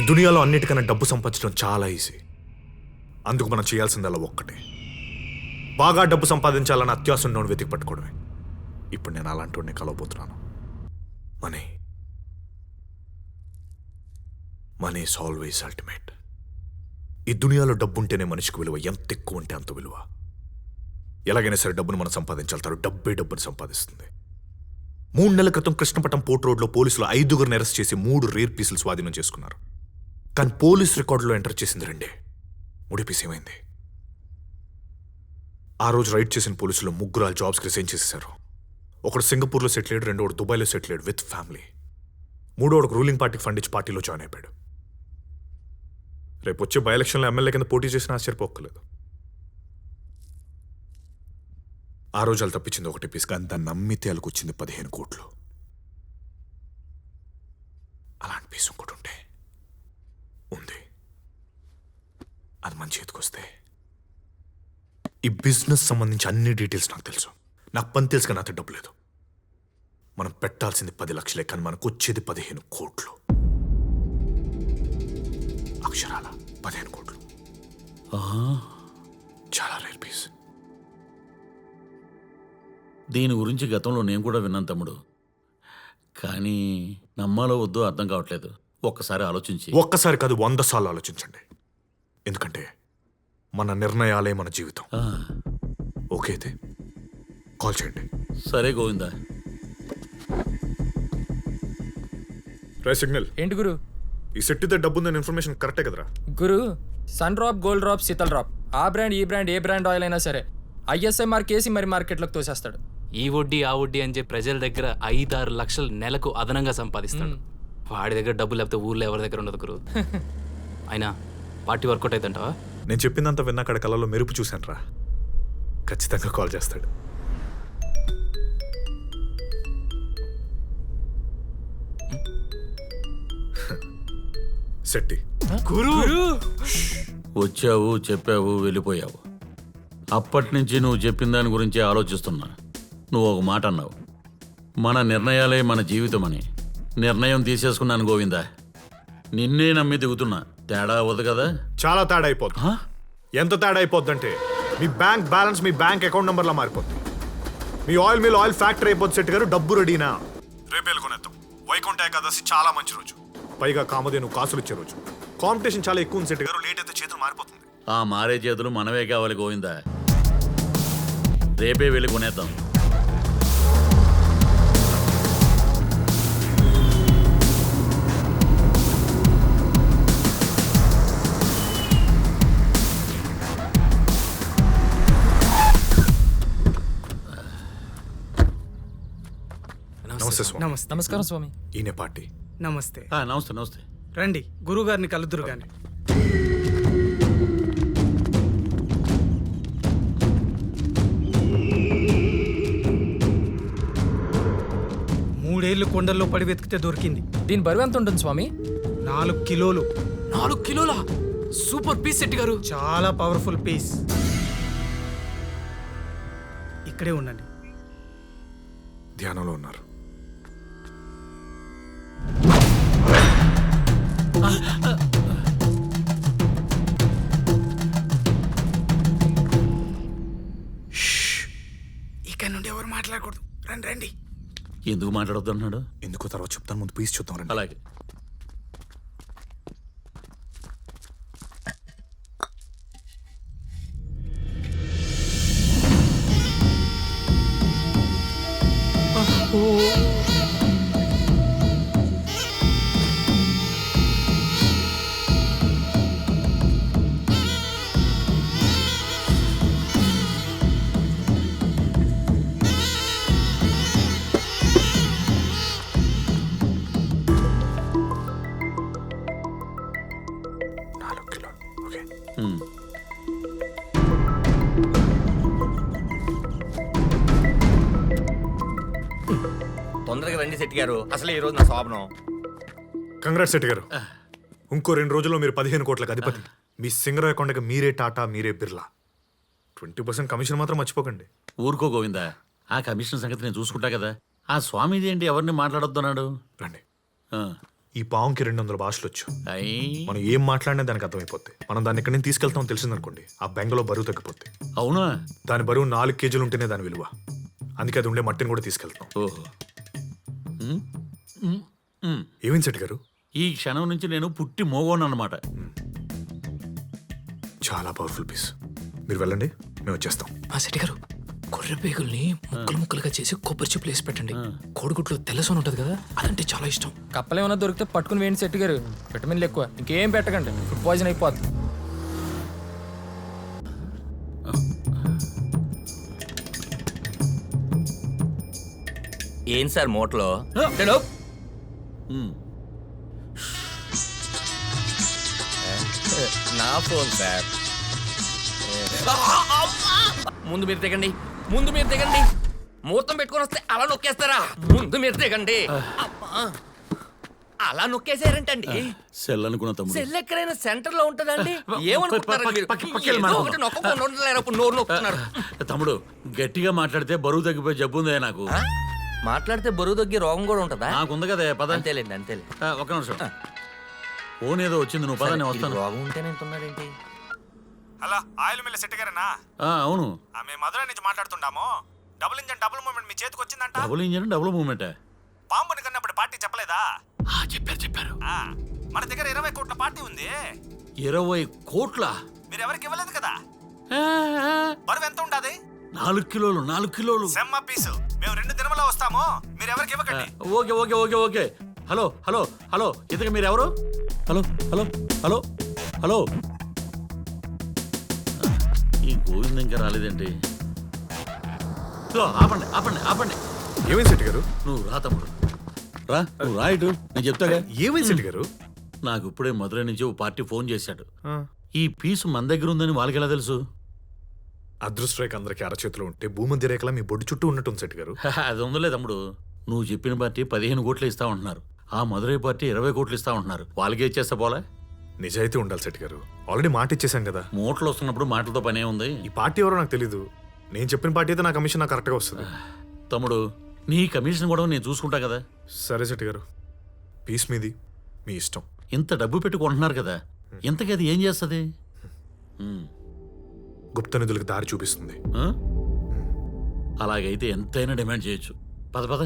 దునియాలో అన్నిటికన్నా డబ్బు సంపాదించడం చాలా ఈజీ. అందుకు మనం చేయాల్సిందల్లా ఒక్కటే, బాగా డబ్బు సంపాదించాలని అత్యాశ ఉన్నోని వెతికి పట్టుకోవడమే. ఇప్పుడు నేను అలాంటి వాడిని కలవబోతున్నాను. Money money is always ultimate. ఈ దునియాలో డబ్బు ఉంటేనే మనిషికి విలువ, ఎంత ఎక్కువ ఉంటే అంత విలువ. ఎలాగైనా సరే డబ్బును మనం సంపాదించాలి. డబ్బే డబ్బును సంపాదిస్తుంది. 3 నెలల క్రితం కృష్ణపట్నం పోర్ట్ రోడ్లో పోలీసులు 5గురిని అరెస్ట్ చేసి 3 రేర్ పీసులు స్వాధీనం చేసుకున్నారు. కానీ పోలీస్ రికార్డులో ఎంటర్ చేసింది 2. 3 పీస్ ఏమైంది? ఆ రోజు రైడ్ చేసిన పోలీసులు 3 జాబ్స్కి రిజైన్ చేసేశారు. ఒకడు సింగపూర్లో సెటిల్ అయ్యాడు, 2 దుబాయ్లో సెటిల్ అయ్యాడు విత్ ఫ్యామిలీ, 3 రూలింగ్ పార్టీకి ఫండ్ ఇచ్చి పార్టీలో జాయిన్ అయిపోయాడు. రేపు వచ్చే బై ఎలక్షన్లో ఎమ్మెల్యే కింద పోటీ చేసిన ఆశ్చర్యపోక్కలేదు. ఆ రోజు వాళ్ళు తప్పించింది 1 పీస్, కానీ దాన్ని నమ్మితే వాళ్ళకి వచ్చింది 15 కోట్లు. అలాంటి పీస్ ఇంకోటి ఉంటే ఉంది, అది మన చేతికి వస్తే. ఈ బిజినెస్ సంబంధించి అన్ని డీటెయిల్స్ నాకు తెలుసు. నాకు పని తెలుసు, కానీ నాతో డబ్బు లేదు. మనం పెట్టాల్సింది 10 లక్షలే, కానీ మనకు వచ్చేది 15 కోట్లు. అక్షరాల 15 కోట్లు. చాలా రేర్ పీస్. దీని గురించి గతంలో నేను కూడా విన్నాను తమ్ముడు, కానీ నమ్మాలో వద్దో అర్థం కావట్లేదు. ఒక్కసారి ఆలోచించి. ఒక్కసారి కాదు, 100 సార్లు ఆలోచించండి. ఎందుకంటే మన నిర్ణయాలే మన జీవితం. ఓకే అయితే కాల్ చేయండి. సరే గోవిందా. రై సిగ్నల్. ఏంటి గురు? ఈ సెట్టిదే డబ్బు ఉందని ఇన్ఫర్మేషన్ కరెక్టే కదరా? గురు, Sundrop, Gold Drop, Sheetal drop, ఆ బ్రాండ్ ఈ బ్రాండ్ ఏ బ్రాండ్ ఆయిల్ అయినా సరే ISMR కేసి మరి మార్కెట్లోకి తోసేస్తాడు. ఈ వడ్డీ ఆ వడ్డీ అని చెప్పి ప్రజల దగ్గర 5-6 లక్షలు నెలకు అదనంగా సంపాదిస్తాడు. వాడి దగ్గర డబ్బు లేకపోతే ఊర్లో ఎవరి దగ్గర ఉండదు గురు. అయినా పార్టీ వర్కౌట్ అవుతుంటావా? నేను చెప్పిందంతా విన్నా అక్కడ కళ్ళలో మెరుపు చూశాను రా. ఖచ్చితంగా కాల్ చేస్తాడు. సెట్టి. గురు వచ్చావు, చెప్పావు, వెళ్ళిపోయావు. అప్పటి నుంచి నువ్వు చెప్పిన దాని గురించి ఆలోచిస్తున్నా. నువ్వు ఒక మాట అన్నావు, మన నిర్ణయాలే మన జీవితం అని. నిర్ణయం తీసేసుకున్నాను గోవిందా. నిన్నే నమ్మి దిగుతున్నా. తేడా అవ్వదు కదా? చాలా తేడా అయిపోద్ది. ఎంత తేడా అయిపోద్దంటే మీ బ్యాంక్ బ్యాలెన్స్ మీ బ్యాంక్ అకౌంట్ నెంబర్లా మారిపోద్ది. మీ ఆయిల్ మిల్ ఆయిల్ ఫ్యాక్టరీ అయిపోద్ది. సెట్ గారు డబ్బు రెడీనా? రేపు వెళ్ళుకునేద్దాం. వైకుంఠ ఏకాదశి చాలా మంచి రోజు, పైగా కామధేను కాసులు ఇచ్చే రోజు. కాంపిటీషన్ చాలా ఎక్కువ ఉంది సెట్ గారు. లేట్ అయితే చేతులు మారిపోతుంది. ఆ మారే చేతులు మనమే కావాలి గోవిందా. రేపే వెళ్ళి కొనేద్దాం. నమస్తే స్వామి. నమస్తే. నమస్కారం స్వామి. ఈయన పార్టీ. నమస్తే. నమస్తే నమస్తే. రండి, గురువుగారిని కలుద్దురు గాని. మూడేళ్లు కొండల్లో పడి వెతికితే దొరికింది. దీని బరువు ఎంత ఉంటుంది స్వామి? 4 కిలోలు. 4 కిలోలా? సూపర్ పీస్ శెట్టి గారు. చాలా పవర్ఫుల్ పీస్. ఇక్కడే ఉండండి. ధ్యానంలో ఉన్నారు. ఇక్కడ నుండి ఎవరు మాట్లాడకూడదు. రండి రండి. ఎందుకు మాట్లాడొద్దు అన్నాడు? ఎందుకో తర్వాత చెప్తాను, ముందు పీస్ చూద్దాం రండి. అలాగే. ఓకే. తొందరగా రండి శెట్టి గారు, అసలు ఈ రోజు నా శోభనం. కంగ్రాట్స్ శెట్టి గారు. ఇంకో 2 రోజుల్లో మీరు 15 కోట్లకు అధిపతి. మీ సింగరాయ కొండకి మీరే టాటా, మీరే బిర్లా. 20% కమిషన్ మాత్రం మర్చిపోకండి. ఊరుకో గోవిందా, ఆ కమిషన్ సంగతి నేను చూసుకుంటా కదా. ఆ స్వామీజీ ఏంటి ఎవరిని మాట్లాడొద్దన్నాడు? రండి. ఈ పావుకి 200 భాషలు వచ్చు. అయ్యి మనం ఏం మాట్లాడినా దానికి అర్థమైపోద్ది. మనం దాన్ని ఎక్కడి నుంచి తీసుకెళ్తామో తెలిసిందనుకోండి, ఆ బెంగలో బరువు తగ్గిపోద్ది. అవునా? దాని బరువు 4 కేజీలు ఉంటేనే దాని విలువ. అందుకే అది ఉండే మట్టిని కూడా తీసుకెళ్తాం. ఓహో. ఉమ్, ఉమ్, ఉమ్. ఏమేం శెట్టి గారు? ఈ క్షణం నుంచి నేను పుట్టి మోగోను అన్నమాట. చాలా పవర్ఫుల్ పీస్. మీరు వెళ్ళండి, మేము వచ్చేస్తాం. ఆ శెట్టి గారు, గొర్రె పేగుల్ని ముక్కలు ముక్కలుగా చేసి కొబ్బరి చిప్పులు వేసి పెట్టండి. కోడిగుడ్లో తెల్లసోన ఉంటుంది కదా, అదంటే చాలా ఇష్టం. కప్పలు ఏమైనా దొరికితే పట్టుకుని వేయండి సెట్ గారు. విటమిన్లు ఎక్కువ, ఇంకేం పెట్టకండి, ఫుడ్ పాయిజన్ అయిపోద్ది. ఏం సార్ మూటలో? ఉమ్. నా ఫోన్ సార్. ముందు మీరు దిగండి, ముందు మీరు దిగండి. ముహూర్తం పెట్టుకొని వస్తే అలా నొక్కేస్తారా? ముందు మీరు దిగండి. అమ్మా. అలా నొక్కేసారంటండి. సెల్ అనుకున్న తమ్ముడు. సెల్ ఎక్కడైనా సెంటర్ లో ఉంటదండి. ఏమనుకుంటున్నారు మీరు? పక్కకి ఏదో ఒకటి నొక్కకుండా ఉండలేరు, అప్పుడు నోరు నొక్కుతున్నారు. తమ్ముడు, గట్టిగా మాట్లాడితే బరువు తగ్గిపోయి జబ్బు ఉందే నాకు. మాట్లాడితే బరువు తగ్గి రోగం కూడా ఉంటదా? నాకుంది కదా పద. అంతేలేండి, అంతేలే. ఒక నిమిషం. ఫోన్ ఏదో వచ్చింది, నువ్వు పద, నేను వస్తాను. రోగం ఉంటేనే ఉంటున్నాడేంటి? హలో, ఆయిల్ మిల్ శెట్టి గారేనా? అవును. మేము మధురై నుంచి మాట్లాడుతున్నాము. డబుల్ ఇంజన్ డబుల్ మూవ్మెంట్ మీ చేతికి వచ్చిందంట. Double engine double movement. పాంపుని కన్నప్పుడు పార్టీ చెప్పలేదా? చెప్పారు. మన దగ్గర 20 కోట్ల పార్టీ ఉంది. 20 కోట్ల? మీరు ఎవరికి ఇవ్వలేదు కదా. బరువు ఎంత ఉంటది? 4 కిలోలు. 4 కిలోలు సెమ్మ పీసు. మేము 2 దినములో వస్తాము, మీరు ఎవరికి ఇవ్వకండి. Okay okay okay okay. Hello hello hello, ఇంతకు మీరు ఎవరు? Hello hello hello hello. ఈ గోవింద్ ఇంకా రాలేదేంటి? ఆపండి ఆపండి ఆపండి. ఏమైంది శెట్టి గారు? నువ్వు రా తమ్ముడు, రా. నువ్వు రా ఇటు, నేను చెప్తాగా. ఏమైంది శెట్టి గారు? నాకు ఇప్పుడే మధురై నుంచి ఓ పార్టీ ఫోన్ చేశాడు. ఈ పీసు మన దగ్గర ఉందని వాళ్ళకి ఎలా తెలుసు? అదృష్ట రేఖ అందరికి అరచేతిలో ఉంటే భూమధ్య రేఖలా మీ బొడ్డు చుట్టూ ఉన్నట్టుంది శెట్టి గారు. అది ఉందలే తమ్ముడు. నువ్వు చెప్పిన పార్టీ 15 కోట్లు ఇస్తా ఉంటున్నారు, ఆ మధురై పార్టీ 20 కోట్లు ఇస్తా ఉంటున్నారు. వాళ్ళకే ఇచ్చేస్తా పోలే? నిజాయితీ ఉండాలి శెట్టి గారు. ఆల్రెడీ మాట ఇచ్చేసాం కదా. మూటలు వస్తున్నప్పుడు మాటలతో పనే ఉంది. ఈ పార్టీ ఎవరో నాకు తెలీదు. నేను చెప్పిన పార్టీ అయితే నా కమిషన్ నాకు కరెక్ట్గా వస్తుంది. తమ్ముడు, నీ కమిషన్ కూడా నేను చూసుకుంటా కదా. సరే శెట్టి గారు, పీస్ మీది, మీ ఇష్టం. ఇంత డబ్బు పెట్టి కొంటున్నారు కదా, ఇంతకీ అది ఏం చేస్తుంది? గుప్త నిధులకు దారి చూపిస్తుంది. అలాగైతే ఎంతైనా డిమాండ్ చేయొచ్చు. పద పద.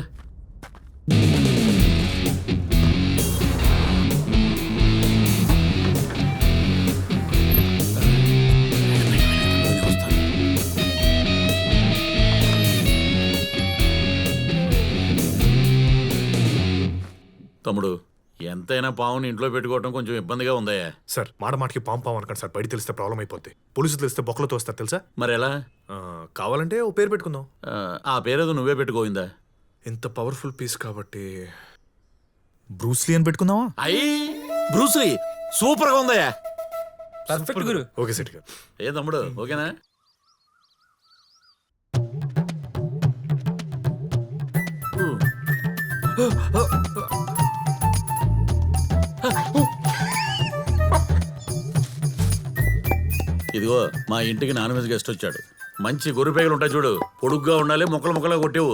తమ్ముడు, ఎంతైనా పావుని ఇంట్లో పెట్టుకోవడం కొంచెం ఇబ్బందిగా ఉందయ్యా. సార్, మాటకి పాము అనకండి సార్. బయట తెలిస్తే ప్రాబ్లం అయిపోద్ది. పోలీసులు తెలిస్తే బొక్కలతో వస్తారు తెలుసా. మరి ఎలా? కావాలంటే ఓ పేరు పెట్టుకుందాం. ఆ పేరేదో నువ్వే పెట్టుకోయిందా? ఇంత పవర్ఫుల్ పీస్ కాబట్టి బ్రూస్లీ అని పెట్టుకుందామా? అయ్యి బ్రూస్లీ సూపర్గా ఉందయ్యా. పర్ఫెక్ట్ గురు. ఓకే సెట్ గారు. ఏ తమ్ముడు, ఓకేనా? ఇదిగో, మా ఇంటికి నాన్ వెజ్ గెస్ట్ వచ్చాడు. మంచి గొర్రెపేగలు ఉంటాయి చూడు, పొడుగ్గా ఉండాలి, ముక్కలు ముక్కలుగా కొట్టేవు.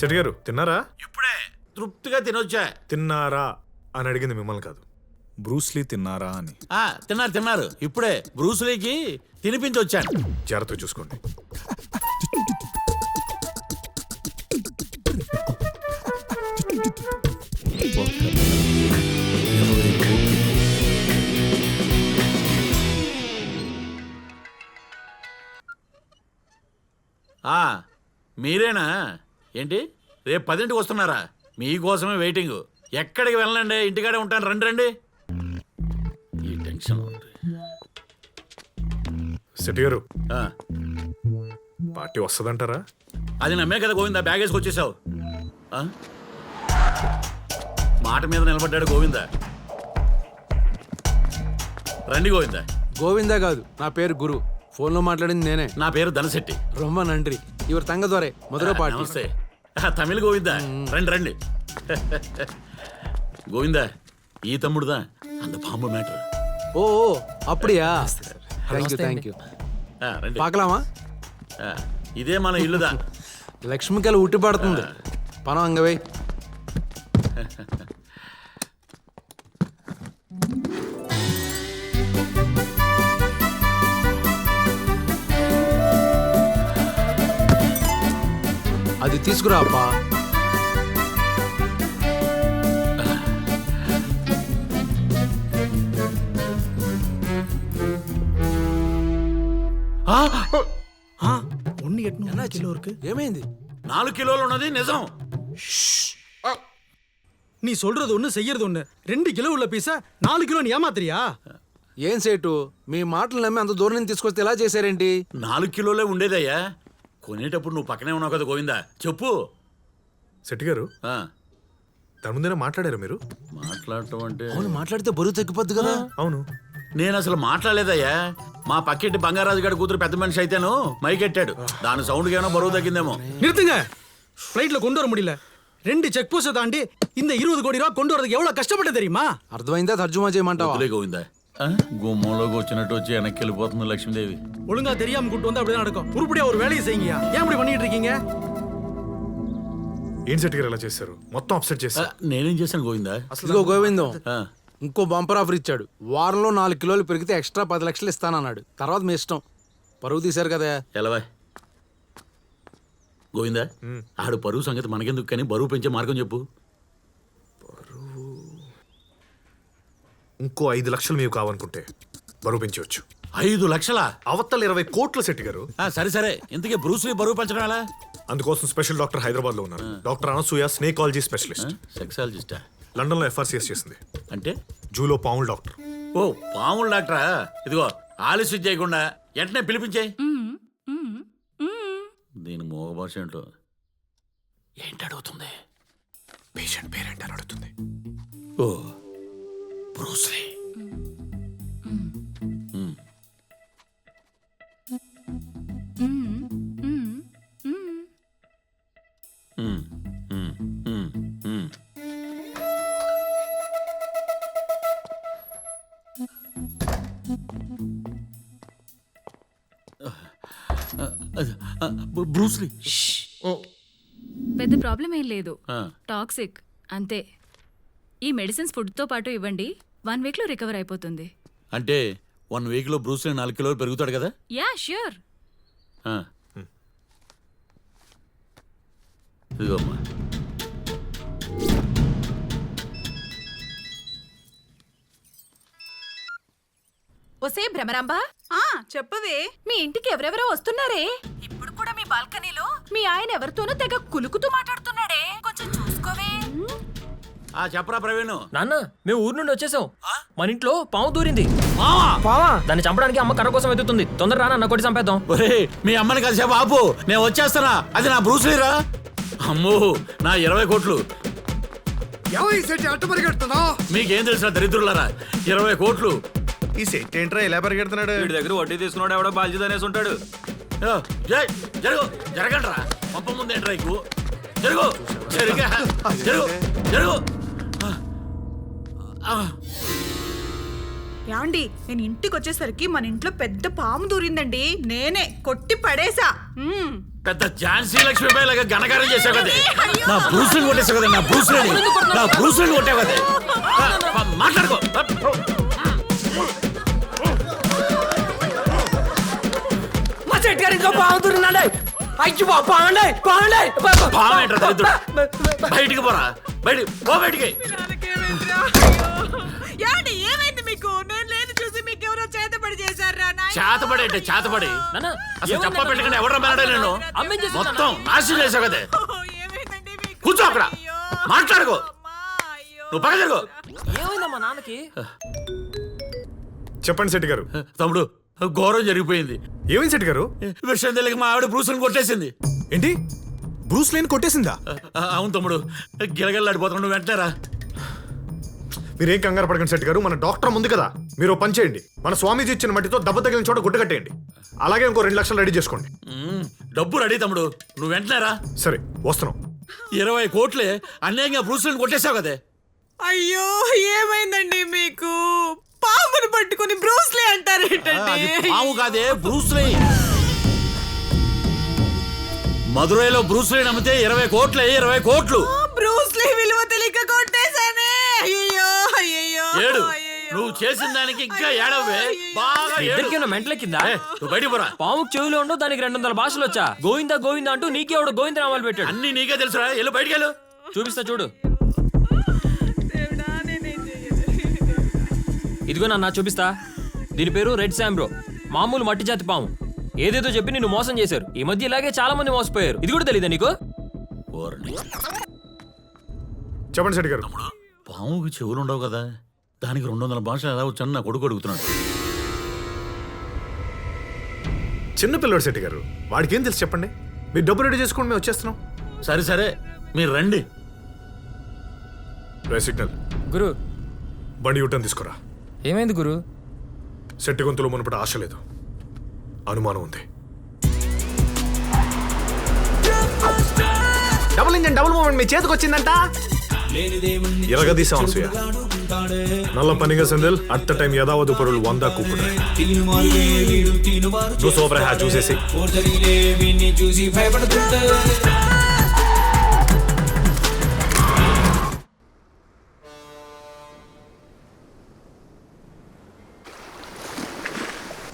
సెట్ గారు, తిన్నారా? ఇప్పుడే తృప్తిగా తినొచ్చా. తిన్నారా అని అడిగింది మిమ్మల్ని కాదు, బ్రూస్లీ తిన్నారా అని. తిన్నారు. ఇప్పుడే బ్రూస్లీకి తినిపించి వచ్చాను. జాగ్రత్తగా చూసుకోండి. మీరేనా? ఏంటి, రేపు 10ంటికి వస్తున్నారా? మీకోసమే వెయిటింగ్. ఎక్కడికి వెళ్ళండి, ఇంటికాడే ఉంటాను. రండి రండి. ఈ టెన్షన్ సెట్ గారు, పార్టీ వస్తుందంటారా? అది నమ్మే కదా గోవిందా, బ్యాగ్ వేసుకొచ్చేసావు. మాట మీద నిలబడ్డాడు గోవిందా. రండి గోవిందా. గోవిందా కాదు, నా పేరు గురు. ఫోన్లో మాట్లాడింది నేనే. నా పేరు ధనశెట్టి. రొమ్మ నండ్రి. ఇవరు తంగదొరే మధుర పార్టీ. నమస్తే. తమిళ గోవిందా, రండి రండి. గోవిందా, ఈ తమ్ముడుదా అంత బాంబు మ్యాటర్. ఓ అప్పుడియా? థ్యాంక్ యూ రండి పాకలామా ఆ, ఇదే మన ఇల్లుదా లక్ష్మికలు ఉట్టి పడుతుంది పనం అంగవై అది తీసుకురా అప్పా ஒன்று 800 கிலோ இருக்கு. ఏమైంది 4 కిలోలు ఉన్నది నిజం. நீ சொல்றது ஒன்று செய்யறது ஒன்று. 2 கிலோ உள்ள பீஸா 4 கிலோ நீ ஏமாத்துறியா? ఏం సేటు మీ మాటలు నమ్మి అంత దూరం నుంచి తీసుకొస్తే ఎలా చేశారేంటి? 4 కిలోలే ఉండేదయ్యా. కొనేటప్పుడు నువ్వు పక్కనే ఉన్నావు కదా గోవిందా, చెప్పు. శెట్టి గారు ఆ, దాని ముందేనా మాట్లాడారు మీరు? మాట్లాడటం అంటే అవును మాట్లాడితే బరువు తగ్గిపోద్ది కదా. అవును. నేను అసలు మాట్లాడలేదయ్యా. మా పక్కింటి బంగారాజు గారి కూతురు పెద్ద మనిషి అయితేను మైకెట్టాడు. దాని సౌండ్కి ఏమైనా బరువు తగ్గిందేమో. நிறுத்துங்க. ஃப்ளைட்ல கொண்டு வர முடியல. 2 செக் போஸ்ட்டை தாண்டி இந்த 20 கோடி ரூபா கொண்டு வரதுக்கு எவ்வளவு கஷ்டப்பட்டு தெரியுமா? అర్థమైందా? తర్జుమా చేయమంటావా? వదిలే గోవిందా. ఆ, గుమ్మంలోకి వచ్చినట్టు వచ్చి వెనక్కి వెళ్ళిపోతుంది లక్ష్మీదేవి. ஒழுங்கா தெரியாம கூட்டு வந்தா அப்படிதான் நடக்கும். உருப்படியா ஒரு வேலையை செய்யுங்கயா. ஏன் இப்படி பண்ணிட்டு இருக்கீங்க? ఏం శెట్టి గారు ఎలా చేశారు? మొత్తం అప్సెట్ ఆ, చేశారు. నేనేం చేశాను గోవిందా? ఇదిగో గోవిందం ఆ, ఇంకో బంపర్ ఆఫర్ ఇచ్చాడు. వారంలో 4 కిలోలు పెరిగితే ఎక్స్ట్రా 10 లక్షలు ఇస్తానన్నాడు. తర్వాత మీ ఇష్టం. పరువు తీశారు కదా. ఎలవా గోవిందా, ఆడు పరువు సంగతి మనకెందుకు కానీ బరువు పెంచే మార్గం చెప్పు. ఇంకో 5 లక్షలు మీకు కావాలనుకుంటే బరువు పెంచవచ్చు. 5 లక్షలా? అవతల 20 కోట్ల శెట్టి గారు. సరే సరే, ఇంతకీ బ్రూస్లీ బరువు పెంచడం ఎలా? అందుకోసం స్పెషల్ డాక్టర్ హైదరాబాద్ లో ఉన్నారు. Doctor Anasuya snakeology specialist. సెక్సాలజిస్టా? లండన్ లో FRCS చేసింది. అంటే జూలో పాముల డాక్టర్. ఓ పాముల డాక్టరా? ఇదిగో ఆలస్యం చేయకుండా వెంటనే పిలిపించే. దీని మోగ భాష ఏంటో. ఏంటి అడుగుతుంది? పేషెంట్ పేరెంట్ అని అడుగుతుంది. ఓ బ్రూస్లీ. బ్రూస్లీ. పెద్ద ప్రాబ్లం ఏం లేదు. ఆ. టాక్సిక్ అంతే. ఈ మెడిసిన్స్ ఫుడ్తో పాటు ఇవ్వండి. 1 వీక్లో రికవర్ అయిపోతుంది. అంటే 1 వీక్లో బ్రూస్లీ 4 కిలోలు పెరుగుతాడు కదా? Yeah sure. ఆ. ఇదిగో అమ్మా. ఒసే భ్రమరాంబా, చెప్పవే. మీ ఇంటికి ఎవరెవరో వస్తున్నారే. ఇప్పుడు కూడా మీ బాల్కనీలో మీ ఆయన ఎవరితోనూ తెగ కులుకుతూ మాట్లాడుతున్నాడే. కొంచెం చూసుకోవే. చెప్పరా ప్రవీణ్. నాన్న, మేము ఊరు నుండి వచ్చేసాం. మన ఇంట్లో పాము దూరింది. పావా? దాన్ని చంపడానికి అమ్మ కర్ర కోసం వెతుకుతుంది. తొందర రా నాన్న, కొట్టి చంపేద్దాం. ఒరే, మీ అమ్మని కలిసే ఆపు, నేను వచ్చేస్తానా. అది నా బ్రూస్లీరా. అమ్మో, నా 20 కోట్లు. అట్ట పరిగెడుతున్నావు. మీకేం తెలుసా దరిద్రులారా? 20 కోట్లు. ఈ సెట్ ఏంట్రా ఇలా పరిగెడుతున్నాడు? వీడి దగ్గర వడ్డీ తీసుకున్నాడు ఎవడో బాధ్యత అనేసి ఉంటాడు. యో, జై, జరుగు, జరగండ్రా. పంప ముందేంట్రా ఎక్కువ. జరుగు, జరుగా, జరుగు, జరుగు. యాండి, నేను ఇంటికి వచ్చేసరికి మన ఇంట్లో పెద్ద పాము దూరిందండి. నేనే కొట్టి పడేసా. పెద్ద ఝాన్సీ లక్ష్మీబాయి లాగా ఘనకారం చేసావు కదా. నా బ్రూస్లీని కొట్టేసావు కదా. నా బ్రూస్లీని కొట్టావు కదా. మాట్లాడుకో. మా చెట్టు గారి ఇంట్లో పాము దూరిందండి. అయ్యి బాగుండే బాగుండే. పావేంట్రా దరిద్రుడు. బయటికి పోరా, బయటికి పో, బయటికి. యాండి, ఏమైంది మీకు? నేను లేని చూసి మీకు ఎవరో చేతబడి చేశారా? చేతబడి అంటే చేతబడి. నాన్న, అసలు చెప్ప పెట్టకుండా ఎవరు రమ్మన్నాడే నేను? అమ్మేం చేసింది మొత్తం నాశనం చేసావు కదా. ఏమైందండి మీకు? కూర్చో అక్కడ, అయ్యో. మాట్లాడుకో. అమ్మా, అయ్యో. నువ్వు పక్క జరుగు. ఏమైందమ్మా నాన్నకి? చెప్పండి శెట్టి గారు. తమ్ముడు, ఘోరం జరిగిపోయింది. ఏమైంది శెట్టి గారు? విషయం తెలియక మా ఆవిడ బ్రూస్ని కొట్టేసింది. ఏంటి? బ్రూస్ లేని కొట్టేసిందా? అవును తమ్ముడు, గిలగల్లాడిపోతున్నాడు. నువ్వు వెంటనేరా. మీరేం కంగారు పడకండి శెట్టి గారు. మన డాక్టర్ ముందు కదా. మీరు ఓ పని చేయండి. మన స్వామీజీ ఇచ్చిన మట్టితో దెబ్బ తగిలిన చోట గుడ్డ కట్టేయండి. అలాగే ఇంకో 2 లక్షలు రెడీ చేసుకోండి. డబ్బు రెడీ తమ్ముడు, నువ్వు వెంటనేరా. సరే, వస్తున్నాం. 20 కోట్లే అన్యాయంగా బ్రూస్ని కొట్టేసావు కదే. అయ్యో, ఏమైందండి మీకు? పాము పామును పట్టుకుని బ్రూస్లీ అంటారేంటండి? పాము కాదే, బ్రూస్లీ. మదురైలో బ్రూస్లీ నమ్మితే 20 కోట్లే, 20 కోట్లు. బ్రూస్లీ విలువ తెలియక కొట్టేశానే. అయ్యో అయ్యో ఏడు, నువ్వు చేసిన దానికి ఇంకా ఏడవే, బాగా ఏడు. ఇద్దరికేమో మెంటలెక్కిందా? నువ్వు బయటికి పోరా. పాముకు చెవులు ఉండవు, దానికి 200 భాషలు వచ్చా. గోవిందా గోవిందా అంటూ నీకేవాడు గోవింద నామాలు పెట్టాడు. అన్ని నీకే తెలుసురా, వెళ్ళు బయటికి వెళ్ళు. చూపిస్తా చూడు. ఇదిగో నాన్న చూపిస్తా. దీని పేరు రెడ్ శాంబ్రో, మామూలు మట్టి జాతి పాము. ఏదేదో చెప్పి నిన్ను మోసం చేశారు. ఈ మధ్య ఇలాగే చాలా మంది మోసపోయారు. ఇది కూడా తెలీదా నీకు? చెప్పండి శెట్టి గారు. పాముకి చెవులు ఉండవు కదా, దానికి 200 భాషలు ఎలా వచ్చాను నా కొడుకు అడుగుతున్నాడు. చిన్నపిల్లడు శెట్టి గారు, వాడికి ఏం తెలుసు చెప్పండి. మీరు డబ్బు రెడీ చేసుకోండి, మేము వచ్చేస్తున్నాం. సరే సరే, మీరు రండి. సిగ్నల్ గురు బండి యూటర్న్ తీసుకురా. ఏమైంది గురు? శెట్టి గొంతులో మునుపటి ఆశ లేదు, అనుమానం ఉంది. డబుల్ ఇంజన్ డబుల్ మూమెంట్ మీ చేతికి వచ్చిందంట. ఎరగదీసాం అనసూయ, నల్ల పనిగా సెందిల్ అట్ ద టైం యదావదు పొరులు 100 కూపుడు నువ్వు సూపర్ హ్యా చూసేసి.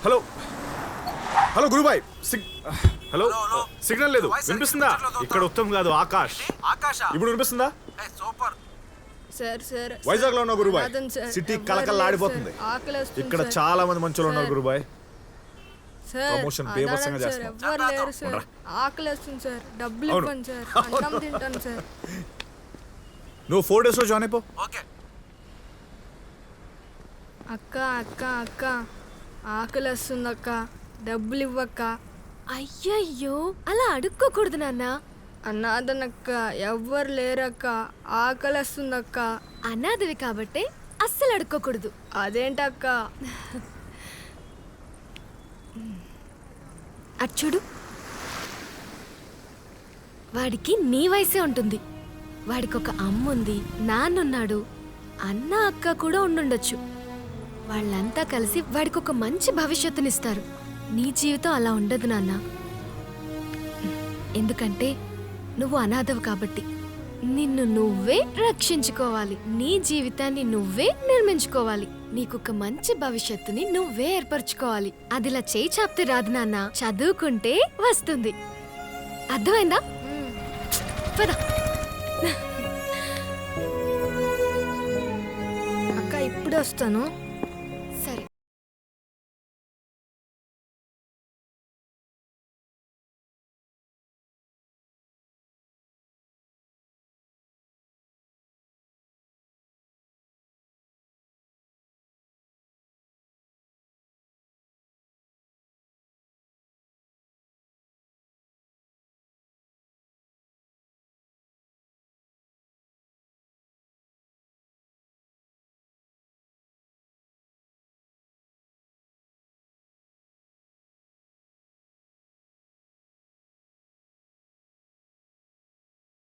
హలో హలో గురుబాయ్, హలో సిగ్నల్ లేదు, వినిపిస్తుందా? ఇక్కడ ఉత్తమ్ కాదు, ఆకాష్. ఇప్పుడు వినిపిస్తుందా? సార్ సార్ వైజాగ్ లో ఉన్న గురుబాయ్, కాదండి సార్. సిటీ ఎవ్వరు కలకల్లాడిపోతుంది. లేరు సార్. ఆకలేస్తుంది ఇక్కడ సార్. చాలా మంది మంచులు ఉన్నారు సార్. గురుబాయ్. సార్ ప్రమోషన్ బేభత్సంగా అన్నాడు సార్, చేస్తున్నాం. ఎవ్వరు లేరు సార్. ఆకలేస్తుంది సార్. డబ్బులు అవును. ఇవ్వండి సార్. అన్నం తింటాను సార్. నువ్వు 4 days లో జాయిన్ అయిపో. అక్క అక్క అక్క ఆకలేస్తుంది అక్క, డబ్బులు ఇవ్వక్క. అయ్యయ్యో అలా అడుక్కోకూడదు నాన్న. అనాథనక్క, ఎవ్వరు లేరక్క, ఆకలేస్తుందక్క. అనాథవి కాబట్టే అస్సలు అడుక్కోకూడదు. అదేంటక్క? అచ్చుడు, వాడికి నీ వయసే ఉంటుంది. వాడికి ఒక అమ్ముంది, నాన్నున్నాడు, అన్న అక్క కూడా ఉండుండొచ్చు. వాళ్ళంతా కలిసి వాడికి ఒక మంచి భవిష్యత్తునిస్తారు. నీ జీవితం అలా ఉండదు నాన్న. ఎందుకంటే నువ్వు అనాథవు కాబట్టి నిన్ను నువ్వే రక్షించుకోవాలి. నీ జీవితాన్ని నువ్వే నిర్మించుకోవాలి. నీకొక మంచి భవిష్యత్తుని నువ్వే ఏర్పరచుకోవాలి. అదిలా చేయి చాపితే రాదు నాన్న, చదువుకుంటే వస్తుంది. అర్థమైందా? పద. అక్క ఇప్పుడే వస్తాను.